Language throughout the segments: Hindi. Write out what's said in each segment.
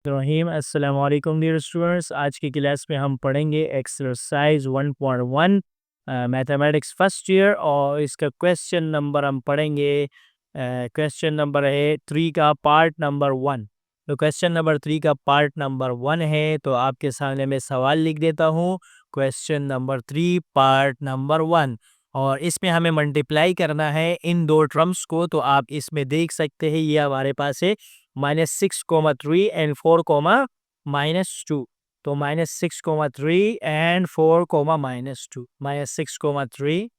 रहीम अस्सलाम वालेकुम डियर स्टूडेंट्स। आज की क्लास में हम पढ़ेंगे एक्सरसाइज 1.1 मैथमेटिक्स फर्स्ट ईयर और इसका क्वेश्चन नंबर हम पढ़ेंगे। क्वेश्चन नंबर है 3 का पार्ट नंबर 1। तो क्वेश्चन नंबर 3 का पार्ट नंबर 1 है, तो आपके सामने मैं सवाल लिख देता हूँ। क्वेश्चन नंबर 3 पार्ट नंबर 1, और इसमें हमें मल्टीप्लाई करना है इन दो टर्म्स को। तो आप इसमें देख सकते हैं ये हमारे पास है -6,3 एंड 4,-2। तो -6,3 एंड 4,-2, -6,3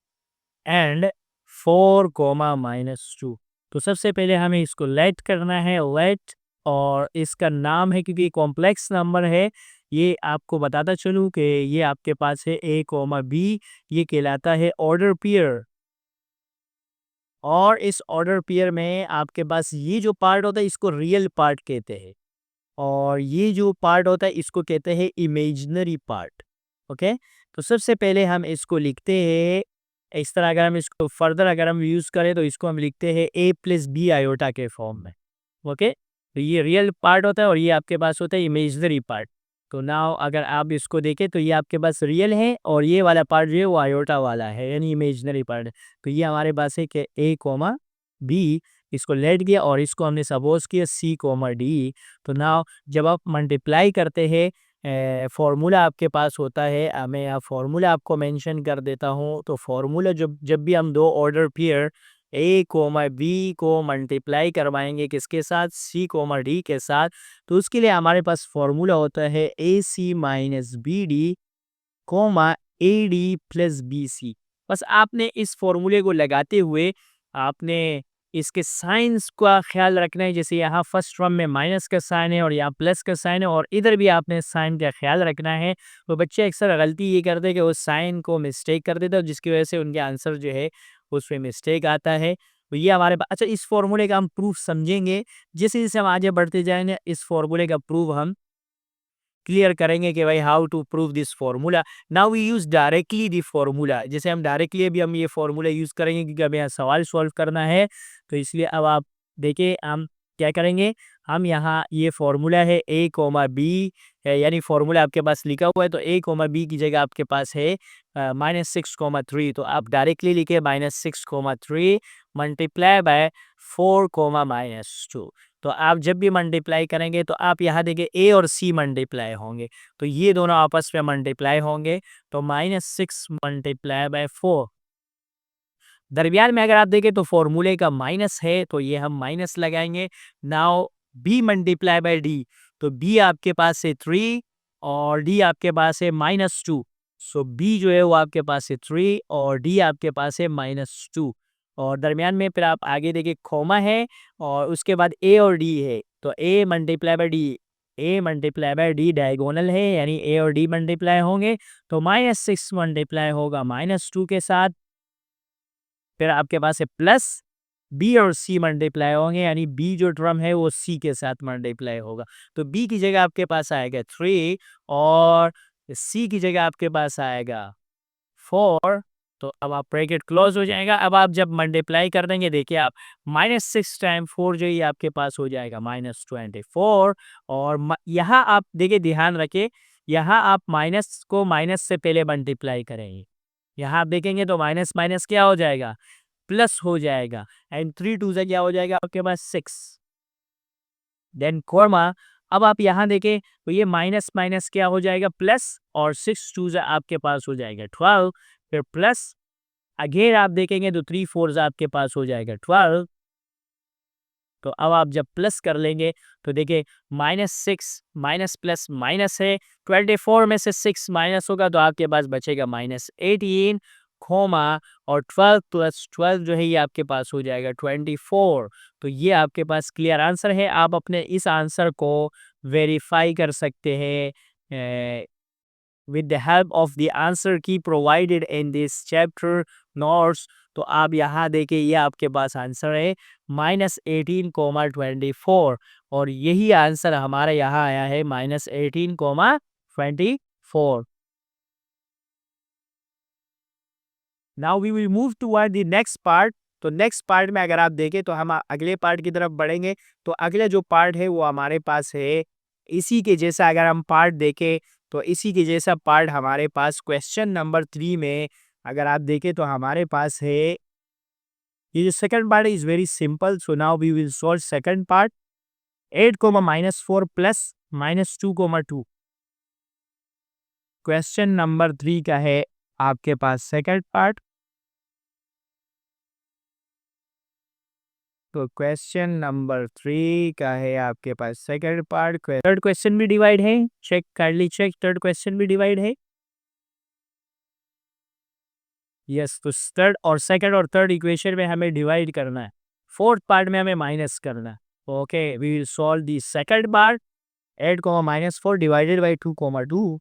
एंड 4,-2। तो सबसे पहले हमें इसको लेट करना है, लेट। और इसका नाम है, क्योंकि कॉम्प्लेक्स नंबर है, ये आपको बताता चलूँ कि ये आपके पास है a, b। ये कहलाता है ऑर्डर पेयर। और इस ऑर्डर पेयर में आपके पास ये जो पार्ट होता है इसको रियल पार्ट कहते हैं, और ये जो पार्ट होता है इसको कहते हैं इमेजिनरी पार्ट। ओके। तो सबसे पहले हम इसको लिखते हैं इस तरह। अगर हम इसको फर्दर अगर हम यूज़ करें तो इसको हम लिखते हैं a+b आयोटा के फॉर्म में। ओके। तो ये रियल पार्ट होता है और ये आपके पास होता है इमेजिनरी पार्ट। तो नाउ अगर आप इसको देखें तो ये आपके पास रियल है, और ये वाला पार्ट जो है वो आयोटा वाला है, यानी इमेजिनरी पार्ट। तो ये हमारे पास है कि a, b। इसको लेट किया और इसको हमने सपोज किया c, d। तो नाउ जब आप मल्टीप्लाई करते हैं, फॉर्मूला आपके पास होता है। मैं यहाँ फॉर्मूला आपको मेंशन कर देता हूँ। तो फॉर्मूला जब जब भी हम दो ऑर्डर पेयर a, b को मल्टीप्लाई करवाएंगे किसके साथ, c, d के साथ, तो उसके लिए हमारे पास फॉर्मूला होता है ac-bd, ad+bc। बस आपने इस फॉर्मूले को लगाते हुए आपने इसके साइंस का ख्याल रखना है। जैसे यहाँ फर्स्ट टर्म में माइनस का साइन है और यहाँ प्लस का साइन है, और इधर भी आपने साइन का ख्याल रखना है। तो बच्चे अक्सर गलती ये करते हैं कि वो साइन को मिस्टेक कर देते हैं, जिसकी वजह से उनके आंसर जो है उसमें मिस्टेक आता है। तो ये हमारे पास अच्छा, इस फॉर्मूले का हम प्रूफ समझेंगे। जैसे जैसे हम आगे बढ़ते जाएंगे इस फॉर्मूले का प्रूफ हम क्लियर करेंगे कि भाई how to prove this formula. Now we use directly the formula. जैसे हम डायरेक्टली अभी हम ये फॉर्मूला यूज करेंगे क्योंकि हमें यहाँ सवाल सॉल्व करना है। तो इसलिए अब आप देखिए हम क्या करेंगे। हम यहाँ ये फॉर्मूला है a, b, यानी फॉर्मूला आपके पास लिखा हुआ है। तो a, b की जगह आपके पास है -6,3। तो आप डायरेक्टली लिखे -6,3 मल्टीप्लाई बाय 4, -2। तो आप जब भी मल्टीप्लाई करेंगे तो आप यहाँ देखिए ए और सी मल्टीप्लाई होंगे, तो ये दोनों आपस में मल्टीप्लाई होंगे। तो -6 मल्टीप्लाई बाय 4। दरमियान में अगर आप देखें तो फॉर्मूले का माइनस है, तो ये हम माइनस लगाएंगे। Now B multiply by D. तो बी आपके पास है 3 और डी आपके पास है -2। सो बी जो है वो आपके पास है 3 और डी आपके पास है -2। और दरमियान में फिर आप आगे देखिए खोमा है, और उसके बाद ए और डी है। तो A multiply by D, A multiply by D diagonal है, यानी ए और डी मल्टीप्लाई होंगे। तो -6 मल्टीप्लाई होगा -2 के साथ। फिर आपके पास है प्लस बी और सी मल्टीप्लाई होंगे, यानी बी जो टर्म है वो सी के साथ मल्टीप्लाई होगा। तो बी की जगह आपके पास आएगा 3 और सी की जगह आपके पास आएगा 4। तो अब आप ब्रैकेट क्लोज हो जाएगा। अब आप जब मल्टीप्लाई कर देंगे देखिए आप -6 टाइम 4 जो ये आपके पास हो जाएगा -24। और यहाँ आप देखिए ध्यान रखें, यहाँ आप माइनस को माइनस से पहले मल्टीप्लाई करेंगे। यहाँ आप देखेंगे तो माइनस माइनस क्या हो जाएगा, प्लस हो जाएगा। एंड 3 2 से क्या हो जाएगा आपके पास 6, देन कॉमा। अब आप यहाँ देखें तो ये माइनस माइनस क्या हो जाएगा, प्लस, और 6 2 से आपके पास हो जाएगा 12। फिर प्लस अगेन आप देखेंगे तो 3 4 से आपके पास हो जाएगा 12। तो अब आप जब प्लस कर लेंगे तो देखिए -6 माइनस प्लस माइनस है। 24 में से 6 माइनस होगा तो आपके पास बचेगा -18, खोमा, और 12 + 12 जो है ये आपके पास हो जाएगा 24। तो ये आपके पास क्लियर आंसर है। आप अपने इस आंसर को वेरीफाई कर सकते हैं with the help of the answer key provided in this chapter notes। तो आप यहाँ देखिए ये आपके पास आंसर है -18, 24, और यही आंसर हमारे यहाँ आया है -18, 24। Now we will move toward the next part. तो नेक्स्ट पार्ट में अगर आप देखें तो हम अगले पार्ट की तरफ बढ़ेंगे। तो अगले जो पार्ट है वो हमारे पास है इसी के जैसा अगर हम पार्ट देखें तो इसी के जैसा पार्ट हमारे पास क्वेश्चन नंबर 3 में अगर आप देखें तो हमारे पास है ये जो second part is very simple. So now we will solve second part. 8 comma -4 plus -2 comma 2. Question number 3 का है आपके पास सेकंड पार्ट. तो क्वेश्चन नंबर 3 का है आपके पास सेकंड पार्ट. थर्ड क्वेश्चन भी डिवाइड है. Check kindly check. Third question भी डिवाइड है. यस, तो थर्ड और थर्ड इक्वेशन में हमें डिवाइड करना है. फोर्थ पार्ट में हमें माइनस करना है. Okay, we will solve the second part. 8 comma -4 divided by 2 comma 2.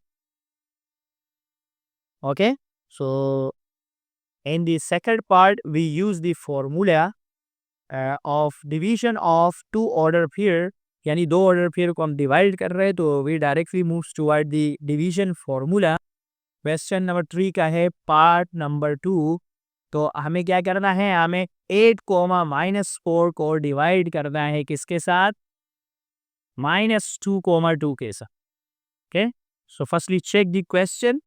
Okay, so in the second part we use the formula of division of two order pair. यानी दो ऑर्डर पेयर को हम डिवाइड कर रहे हैं तो we directly moves toward the division formula. Question number 3 का है पार्ट नंबर 2. तो हमें क्या करना है, हमें 8 कोमा -4 को डिवाइड करना है किसके साथ, -2 कोमा 2 के साथ. Okay, so firstly check the question.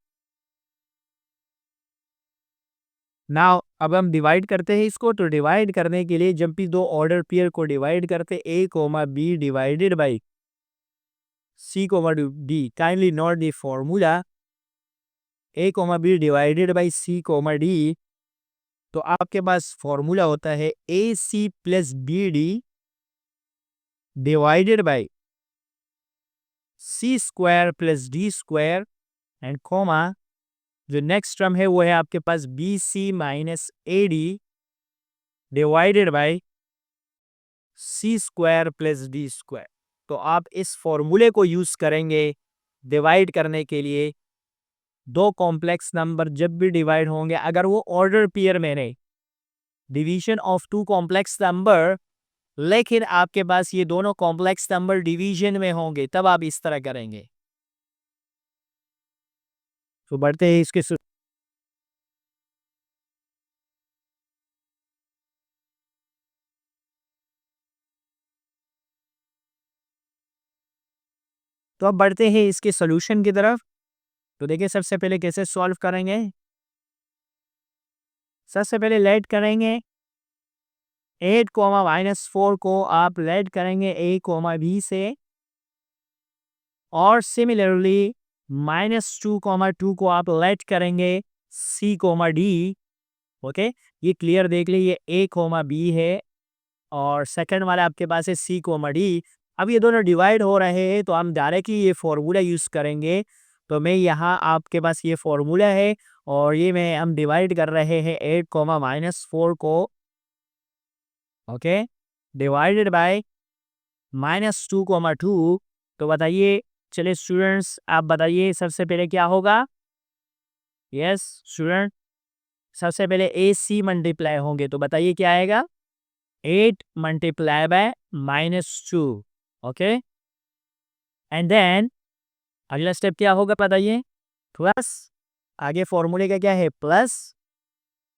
Now अब हम डिवाइड करते हैं इसको. तो डिवाइड करने के लिए जब भी दो ऑर्डर पेयर को डिवाइड करते A comma B divided by C comma D. Kindly note the formula. A comma B divided by C comma D. तो आपके पास फॉर्मूला होता है A C plus B D divided by C square plus D square and comma जो नेक्स्ट टर्म है वो है आपके पास B C minus A D divided by C square plus D square. तो आप इस फॉर्मूले को यूज करेंगे डिवाइड करने के लिए. दो कॉम्प्लेक्स नंबर जब भी डिवाइड होंगे अगर वो ऑर्डर पेयर में नहीं, division of two complex number, लेकिन आपके पास ये दोनों कॉम्प्लेक्स नंबर डिवीजन में होंगे तब आप इस तरह करेंगे. तो बढ़ते हैं इसके तो अब बढ़ते हैं इसके सॉल्यूशन की तरफ. तो देखिए सबसे पहले कैसे सॉल्व करेंगे. सबसे पहले लेट करेंगे 8 कोमा -4 को आप लेट करेंगे ए कोमा बी से, और सिमिलरली -2 कोमा 2 को आप लेट करेंगे सी कोमा डी. ओके, ये क्लियर देख लीजिए, ए कोमा बी है और सेकंड वाला आपके पास है सी कोमा डी. अब ये दोनों डिवाइड हो रहे हैं तो हम डायरेक्टली ये फॉर्मूला यूज़ करेंगे. तो मैं यहाँ आपके पास ये फॉर्मूला है और ये में हम डिवाइड कर रहे हैं 8 कोमा -4 को. Okay, divided by -2 comma 2. तो बताइए, चलिए स्टूडेंट्स आप बताइए सबसे पहले क्या होगा. यस स्टूडेंट, सबसे पहले ए सी मल्टीप्लाई होंगे तो बताइए क्या आएगा, 8 multiply by -2. Okay, and then अगला स्टेप क्या होगा बताइए, प्लस. आगे फॉर्मूले का क्या है plus,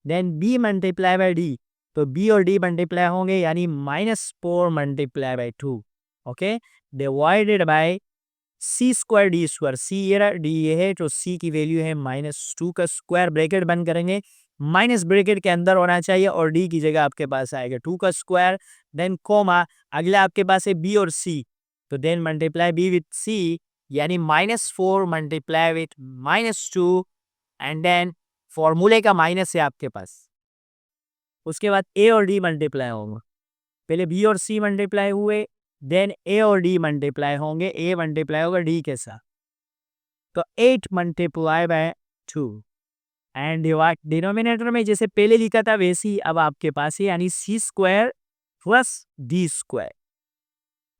then B multiply by D. तो बी और डी मल्टीप्लाई होंगे यानी -4 multiply by 2. Okay, divided by C square D square. C ये रहा, डी ये है, तो सी की वैल्यू है -2 का स्क्वायर. ब्रैकेट बंद करेंगे, माइनस ब्रैकेट के अंदर होना चाहिए और डी की जगह आपके पास आएगा 2 का स्क्वायर. देन कोमा, अगला आपके पास है बी और सी. तो then multiply B with C यानी -4 मल्टीप्लाई विथ -2 एंड देन फॉर्मूले का माइनस है आपके पास. उसके बाद ए और डी मल्टीप्लाई होंगे. पहले बी और सी मल्टीप्लाई हुए, देन ए और डी मल्टीप्लाई होंगे. ए मल्टीप्लाई होगा डी के साथ. तो 8 multiply by 2 and divide denominator में जैसे पहले लिखा था वैसे ही अब आपके पास है यानी C square plus D square.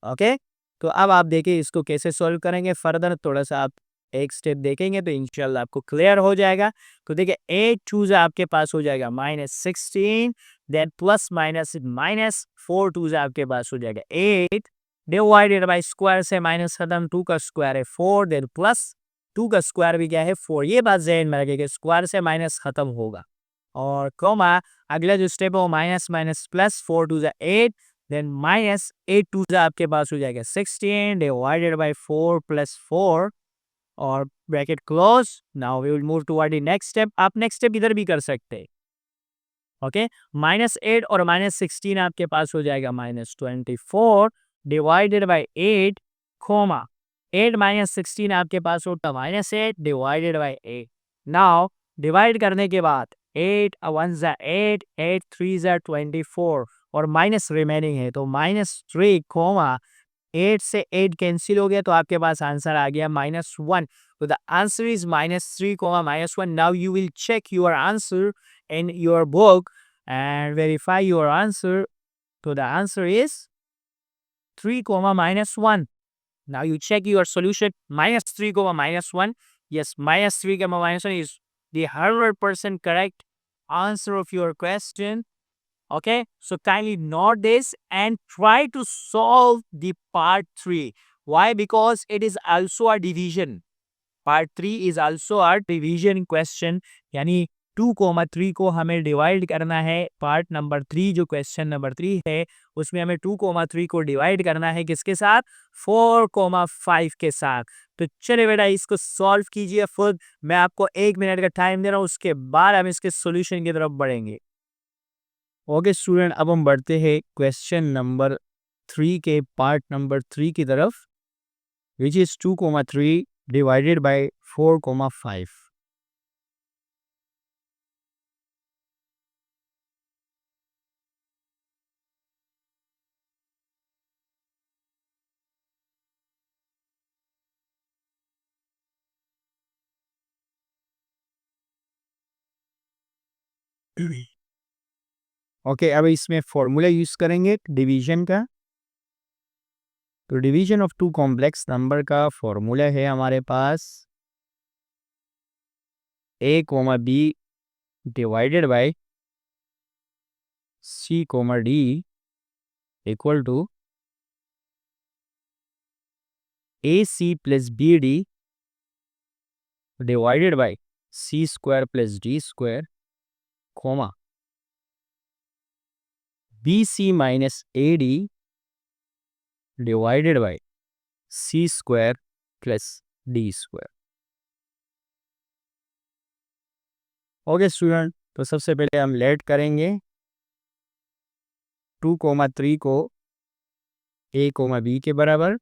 Okay, तो अब आप देखिए इसको कैसे सॉल्व करेंगे फर्दर. थोड़ा सा आप एक स्टेप देखेंगे तो इंशाल्लाह आपको क्लियर हो जाएगा. तो देखिए 8 2 आपके पास हो जाएगा -16, देन प्लस माइनस -4 2 आपके पास हो जाएगा 8 डिवाइडेड बाय स्क्वायर से माइनस खत्म, 2 का स्क्वायर है 4, देन प्लस 2 का स्क्वायर भी क्या है 4. ये बात ज़हन में रखिएगा, स्क्वायर से माइनस खत्म होगा. और कॉमा अगला जो स्टेप है वो minus minus plus 4 2 8, then minus 8 to आपके पास हो जाएगा 16 डिवाइडेड बाय 4 प्लस 4 और bracket close. Now we will move toward the next step. आप नेक्स्ट स्टेप इधर भी कर सकते हैं। ओके, -8 और -16 आपके पास हो जाएगा -24 डिवाइडेड बाय 8 कोमा 8 -16 आपके पास होता -8 डिवाइडेड बाय 8। नाउ डिवाइड करने के बाद 8 1 ज़ा 8 8 3 ज़ा 24 और माइनस रिमेनिंग है तो -3 कोमा 8 से 8 कैंसिल हो गया तो आपके पास आंसर आ गया -1। तो the answer is -3 -1। Now you will check your answer in your book and verify your answer. So the answer is 3 comma -1. Now you check your solution -3 comma -1. Yes, -3 comma -1 is the 100% correct answer of your question. Okay, so kindly note this and try to solve the part 3. Why? Because it is also a division. Part 3 is also a division question, यानी 2,3 को हमें डिवाइड करना है। पार्ट नंबर 3 जो क्वेश्चन नंबर 3 है उसमें हमें 2,3 को डिवाइड करना है किसके साथ? 4,5 के साथ। तो चलिए बेटा इसको सॉल्व कीजिए खुद। मैं आपको 1 मिनट का टाइम दे रहा हूँ, उसके बाद हम इसके सॉल्यूशन की तरफ बढ़ेंगे। ओके स्टूडेंट, अब हम बढ़ते हैं क्वेश्चन नंबर 3 के पार्ट नंबर 3 की तरफ, which is 2,3 divided by 4,5. Okay, अब इसमें फॉर्मूला यूज करेंगे डिवीजन का। तो division of two complex number का फॉर्मूला है हमारे पास a comma b divided by c comma d equal to ac plus bd divided by c square plus d square comma bc minus ad divided by c square plus d square. Okay student, तो सबसे पहले हम लेट करेंगे 2,3 को a कोमा b के बराबर,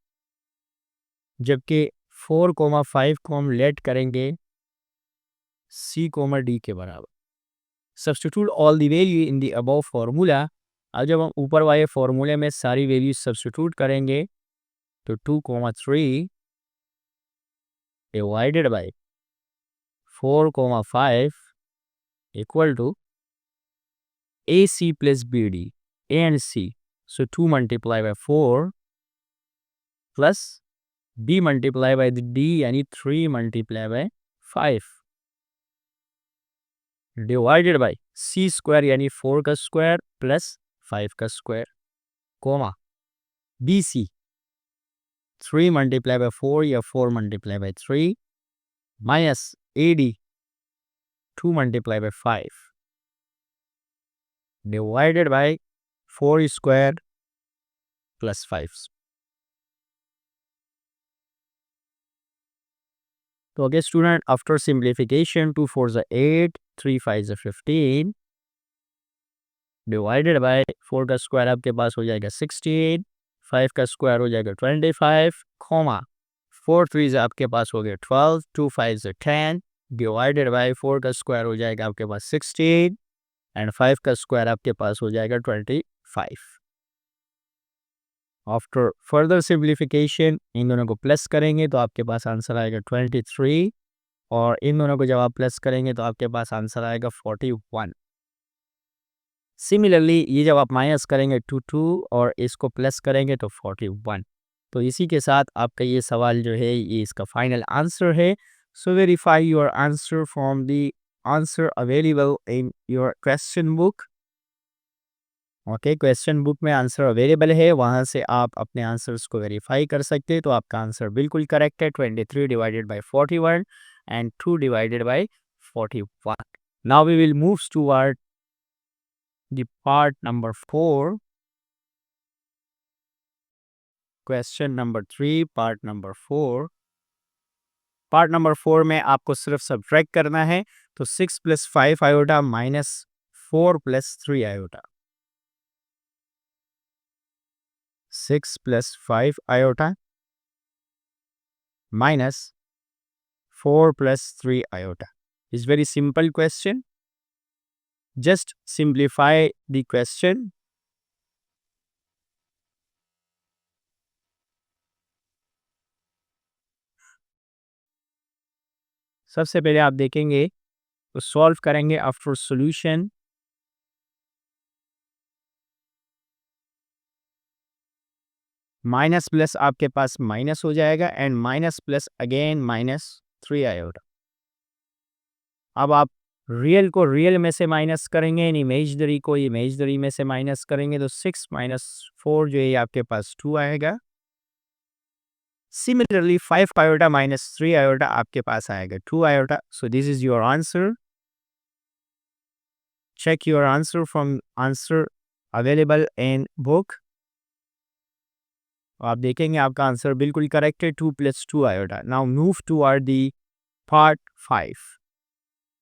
जबकि 4,5 को हम लेट करेंगे c कोमा d के बराबर। Substitute all the value in the above formula. अब जब हम ऊपर वाले फार्मूले में सारी वैल्यू सब्स्टिट्यूट करेंगे तो 2,3 divided by 4,5 equal to AC plus BD, A and C. So 2 multiplied by 4 plus B multiplied by the D यानी 3 multiplied by 5 divided by C square यानी 4 का स्क्वायर प्लस 5 का square comma BC 3 multiplied by 4 या 4 multiplied by 3 minus AD 2 multiplied by 5 divided by 4 square plus 5. तो अगे student after simplification 2 4 is 8 3 5 is 15 divided by 4 का स्क्वायर आपके पास हो जाएगा 16 5 का स्क्वायर हो जाएगा 25 कॉमा 4 3 आपके पास हो गया 12 2 5 is 10 डिवाइडेड बाय 4 का स्क्वायर हो जाएगा आपके पास 16 एंड 5 का स्क्वायर आपके पास हो जाएगा 25। आफ्टर फर्दर सिंप्लीफिकेशन इन दोनों को प्लस करेंगे तो आपके पास आंसर आएगा 23 और इन दोनों को जब आप प्लस करेंगे तो आपके पास आंसर आएगा 41। सिमिलरली ये जब आप माइनस करेंगे 2 और इसको प्लस करेंगे तो 41। तो इसी के साथ आपका ये सवाल जो है ये इसका फाइनल आंसर है। So verify your answer from the answer available in your question book. Okay, question book में आंसर अवेलेबल है, वहाँ से आप अपने आंसर्स को वेरीफाई कर सकते हैं। तो आपका आंसर बिल्कुल करेक्ट है, 23 divided by 41 and 2 divided by 41। Now we will move toward the part number 4, question number 3 part number 4। Part number 4 में आपको सिर्फ सब्ट्रैक्ट करना है। तो 6 + 5 iota minus 4 + 3 iota, 6 + 5 iota minus 4 + 3 iota. It's very simple question. Just simplify the question. सबसे पहले आप देखेंगे तो सॉल्व करेंगे आफ्टर सॉल्यूशन। माइनस प्लस आपके पास माइनस हो जाएगा and minus plus again -3 iota. अब आप रियल को रियल में से माइनस करेंगे एंड इमेजनरी को इमेजनरी में से माइनस करेंगे तो 6 - 4 जो है आपके पास 2 आएगा। सिमिलरली 5 आयोटा -3 आयोटा आपके पास आएगा 2 iota. So this is your answer. Check your answer from answer available in book. आप देखेंगे आपका आंसर बिल्कुल करेक्ट है, 2 + 2 iota. Now move toward the part 5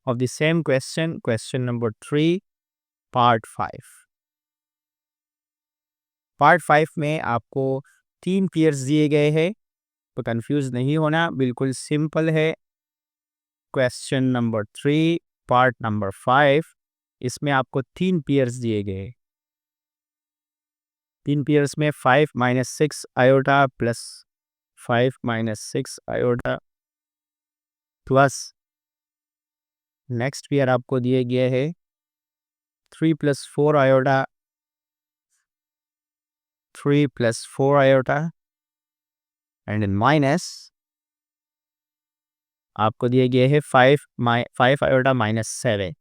of the same question, question number 3, part 5. Part 5 में आपको 3 पेयर्स दिए गए हैं, तो कंफ्यूज नहीं होना, बिल्कुल सिंपल है। क्वेश्चन नंबर 3 पार्ट नंबर 5, इसमें आपको 3 पेयर्स दिए गए। 3 पेयर्स में 5 - 6 iota plus 5 - 6 iota plus next pair आपको दिए गए है 3 + 4 आयोटा, 3 + 4 आयोटा एंड माइनस आपको दिए गए हैं 5 आयोटा -7।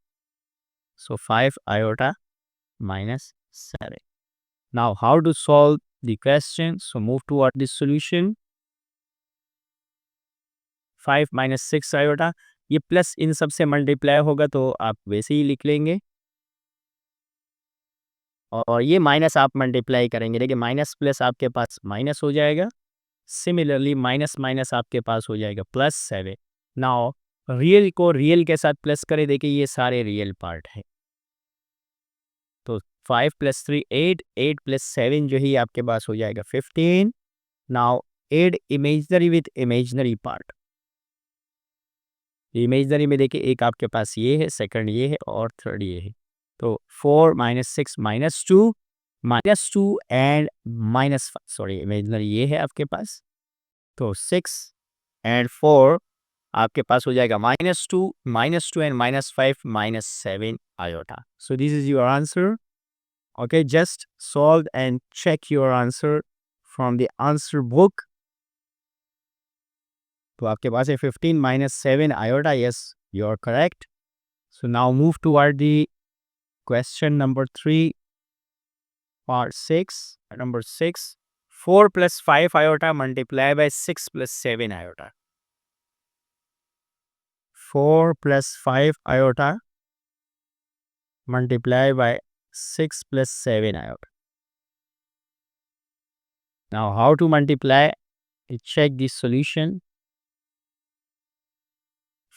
सो 5 iota -7। Now how to solve the question? So move toward the solution. 5 - 6 iota, ये प्लस इन सब से मल्टीप्लाई होगा तो आप वैसे ही लिख लेंगे और ये माइनस आप मल्टीप्लाई करेंगे। देखिए माइनस प्लस आपके पास माइनस हो जाएगा। सिमिलरली माइनस माइनस आपके पास हो जाएगा +7। नाउ रियल को रियल के साथ प्लस करें, देखिए ये सारे रियल पार्ट है। तो 5 + 3 8, 8 + 7 जो ही आपके पास हो जाएगा 15। Now add imaginary with imaginary part. Imaginary में देखिए एक आपके पास ये है, सेकंड ये है और थर्ड ये है। तो 4 - 6 -2 -2 एंड सॉरी इमेजनरी ये है आपके पास। तो 6 एंड 4 आपके पास हो जाएगा -2 and -5 -7 iota. So this is your answer. Okay, just solve and check your answer from the answer book. तो आपके पास है 15 - 7 iota. Yes, you are correct. So now move toward the question number 3 part 6, number 6, 4 + 5 iota multiplied by 6 + 7 iota. 4 + 5 iota multiplied by 6 + 7 iota. Now how to multiply? Check the solution.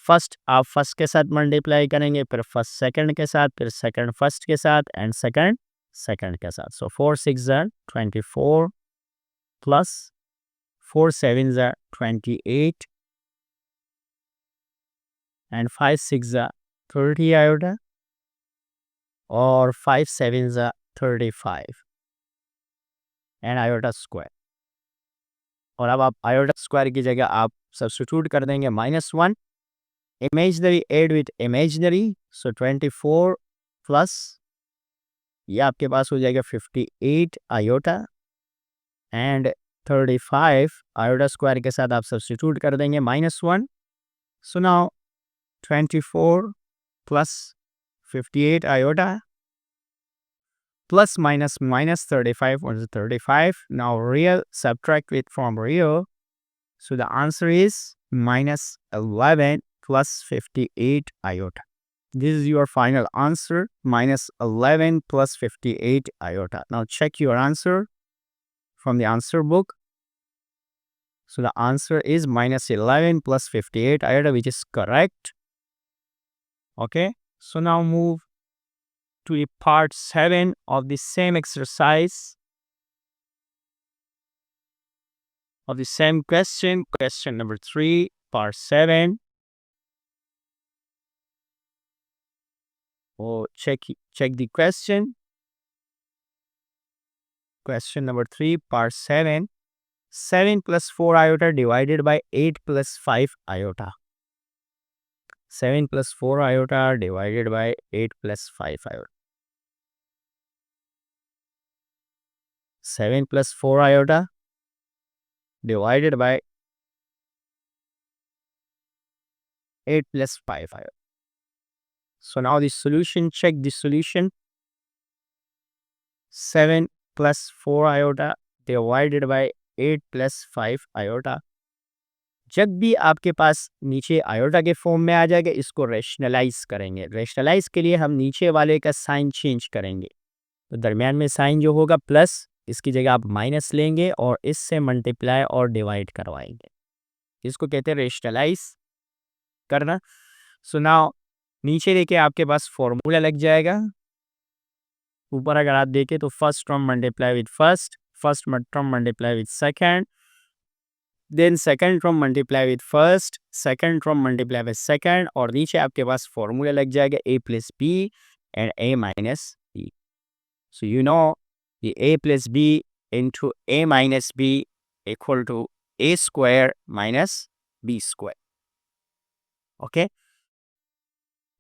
First आप फर्स्ट के साथ मल्टीप्लाई करेंगे, फिर फर्स्ट सेकंड के साथ, फिर सेकंड फर्स्ट के साथ एंड सेकंड सेकंड के साथ। सो 4 × 6 = 24 प्लस 4 × 7 = 28 and 5 × 6 = 30 iota और 5 × 7 = 35 एंड आयोटा स्क्वायर। और अब आप आयोटा स्क्वायर की जगह आप सब्स्टिट्यूट कर देंगे -1, imaginary add with imaginary. So 24 plus ये आपके पास हो जाएगा 58 आयोटा एंड 35 आयोटा स्क्वायर के साथ आप सब्स्टिट्यूट कर देंगे -1। So now 24 plus 58 iota plus minus 35 was 35. Now real, subtract it from real. So the answer is -11 plus 58 iota. This is your final answer, -11 plus 58 iota. Now check your answer from the answer book. So the answer is minus 11 plus 58 iota, which is correct. Okay, so now move to the part 7 of the same exercise of the same question, question number 3, part 7. Oh, check the question. Question number 3, part 7. 7 plus 4 iota divided by 8 plus 5 iota. 7 plus 4 iota divided by 8 plus 5 iota. 7 plus 4 iota divided by 8 plus 5 iota. So now the solution, check the solution. 7 plus 4 iota divided by 8 plus 5 iota. जब भी आपके पास नीचे आयोटा के फॉर्म में आ जाएगा, इसको रेशनलाइज करेंगे. रेशनलाइज के लिए हम नीचे वाले का साइन चेंज करेंगे. तो दरमियान में साइन जो होगा प्लस, इसकी जगह आप माइनस लेंगे और इससे मल्टीप्लाई और डिवाइड करवाएंगे. इसको कहते हैं रेशनलाइज करना. सो नाउ नीचे देखिए आपके पास फॉर्मूला लग जाएगा. ऊपर अगर आप देखें तो first term multiply with first term multiply with second, then second term multiply with first, second term multiply with second, और नीचे आपके पास फॉर्मूला लग जाएगा a plus B and a minus B. So you know the a plus b into a minus b equal to a square minus b square. Okay,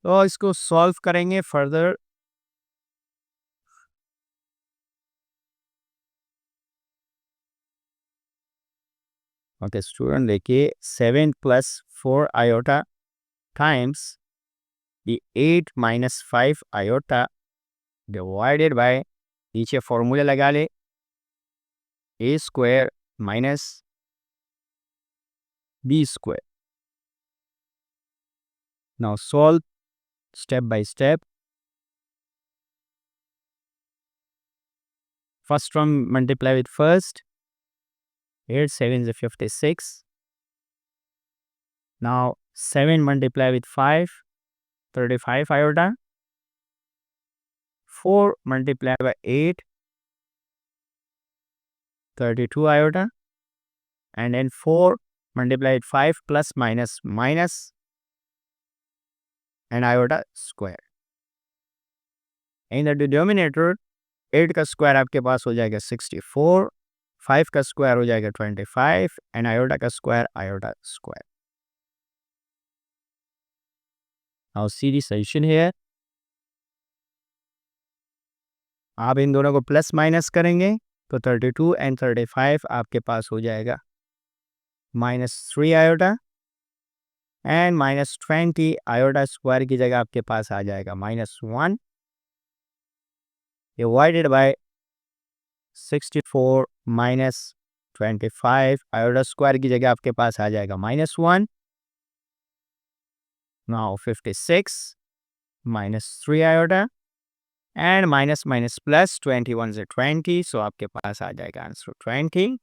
तो इसको सॉल्व करेंगे फर्दर. ओके स्टूडेंट, देखिए 7 plus 4 iota times the 8 minus 5 iota divided by, नीचे फॉर्मूला लगा ले, a square minus b square. Now solve step by step. First term multiply with first. 8 7 is 56. Now 7 multiply with 5, 35 iota. 4 multiply by 8, 32 iota. And then 4 multiply with 5 plus minus and iota square. In the denominator 8 का स्क्वायर आपके पास हो जाएगा 64, 5 का स्क्वायर हो जाएगा 25 एंड आयोटा का square iota square. Now see the solution here. आप इन दोनों को प्लस माइनस करेंगे तो 32 एंड 35 आपके पास हो जाएगा -3 आयोटा एंड -20 आयोटा स्क्वायर की जगह आपके पास आ जाएगा -1 डिवाइडेड बाय 64 -25 आयोटा स्क्वायर की जगह आपके पास आ जाएगा -1. Now 56 -3 iota and minus minus plus 21 से 20, सो आपके पास आ जाएगा answer 20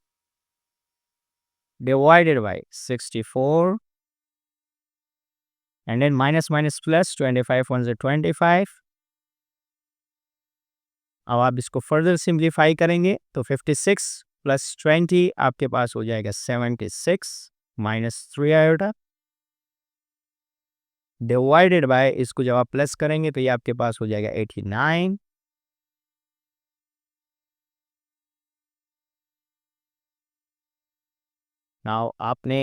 divided by 64 and then minus minus plus 25 1 से 25. अब आप इसको फर्दर सिंप्लीफाई करेंगे तो 56 प्लस 20 आपके पास हो जाएगा 76 -3 आयोटा डिवाइडेड बाय, इसको जब आप प्लस करेंगे तो ये आपके पास हो जाएगा 89. नाउ आपने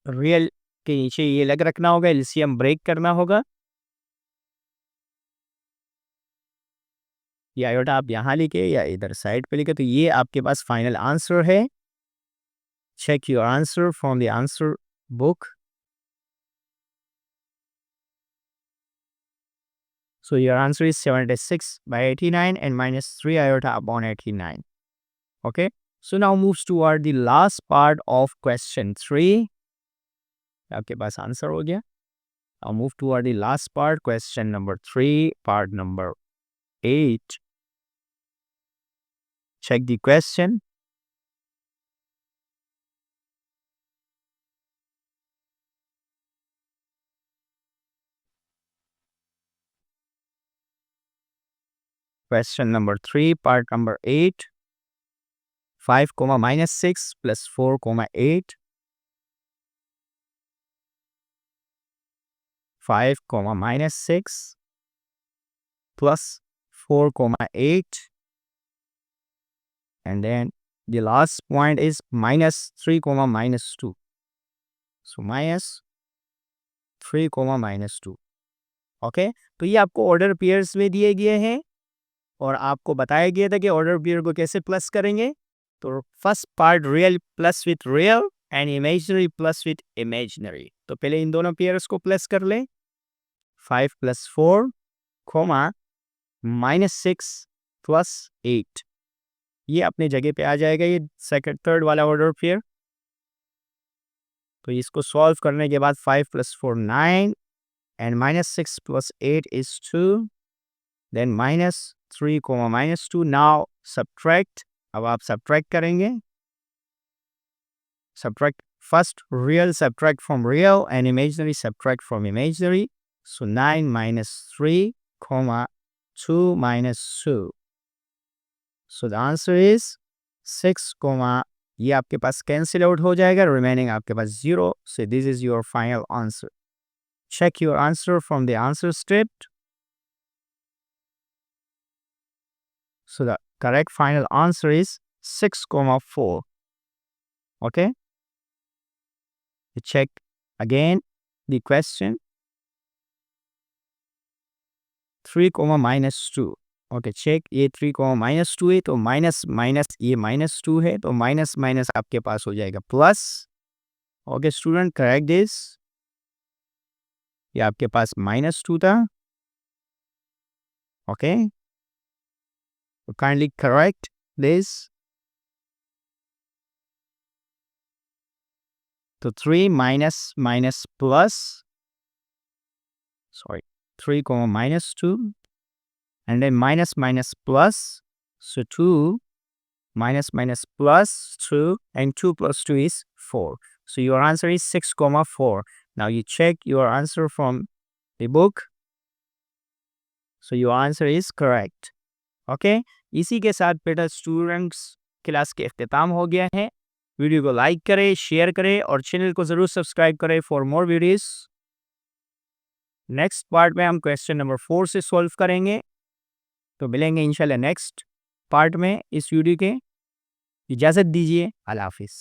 रियल के नीचे ये लग रखना होगा, एलसीएम ब्रेक करना होगा. ये आयोटा आप यहाँ लिखे या इधर साइड पे लिखे, तो ये आपके पास फाइनल आंसर है. Check your answer from the answer book. So your answer is 76 by 89 and -3 iota upon 89. Okay. So now moves toward the last part of question 3. आपके पास आंसर हो गया. Now move toward the last part, question number 3, part number 8. Check the question. Question number 3 part number 8 5 comma minus 6 plus 4 comma 8 5 comma minus 6 plus 4 comma 8, and then the last point is minus 3 comma minus 2. So minus 3 comma minus 2. Okay, तो ये आपको ऑर्डर पेयर्स में दिए गए हैं और आपको बताया गया था कि ऑर्डर पेयर को कैसे प्लस करेंगे. तो first part real plus with real and imaginary plus with imaginary. तो पहले इन दोनों पेयर्स को प्लस कर लें. 5 प्लस 4 कोमा माइनस 6 प्लस 8. ये अपने जगह पे आ जाएगा, ये सेकंड थर्ड वाला ऑर्डर पेयर. तो इसको सॉल्व करने के बाद 5 plus 4 9 and minus 6 plus 8 is 2. Then minus 3 comma minus 2. Now subtract. अब आप सब्ट्रैक्ट करेंगे. Subtract first real subtract from real and imaginary subtract from imaginary. So 9 minus 3 comma 2 minus 2. So the answer is 6 comma, ये आपके पास कैंसिल आउट हो जाएगा, रिमेनिंग आपके पास 0. So this is your final answer. Check your answer from the answer script. So the correct final answer is 6 comma 4. Okay? You check again the question. 3 comma minus 2. Okay check, ये 3 कोमा माइनस 2 है तो माइनस माइनस ये माइनस 2 है तो माइनस माइनस आपके पास हो जाएगा plus. Okay student, correct this. ये आपके पास माइनस 2 था. Okay, kindly correct this. तो 3 minus minus plus, sorry 3 comma minus 2 and then minus minus plus, so 2 minus minus plus 2 and 2 plus 2 is 4. So your answer is 6 comma 4. Now you check your answer from the book. So your answer is correct. Okay, इसी के साथ बेटा स्टूडेंट्स क्लास के इख्तिताम हो गया है. वीडियो को लाइक करें, शेयर करें और चैनल को ज़रूर सब्सक्राइब करें for more videos. Next part में हम क्वेश्चन नंबर 4 से सॉल्व करेंगे. तो मिलेंगे इंशाल्लाह नेक्स्ट पार्ट में इस वीडियो के. इजाज़त दीजिए. अल्लाह हाफिज़.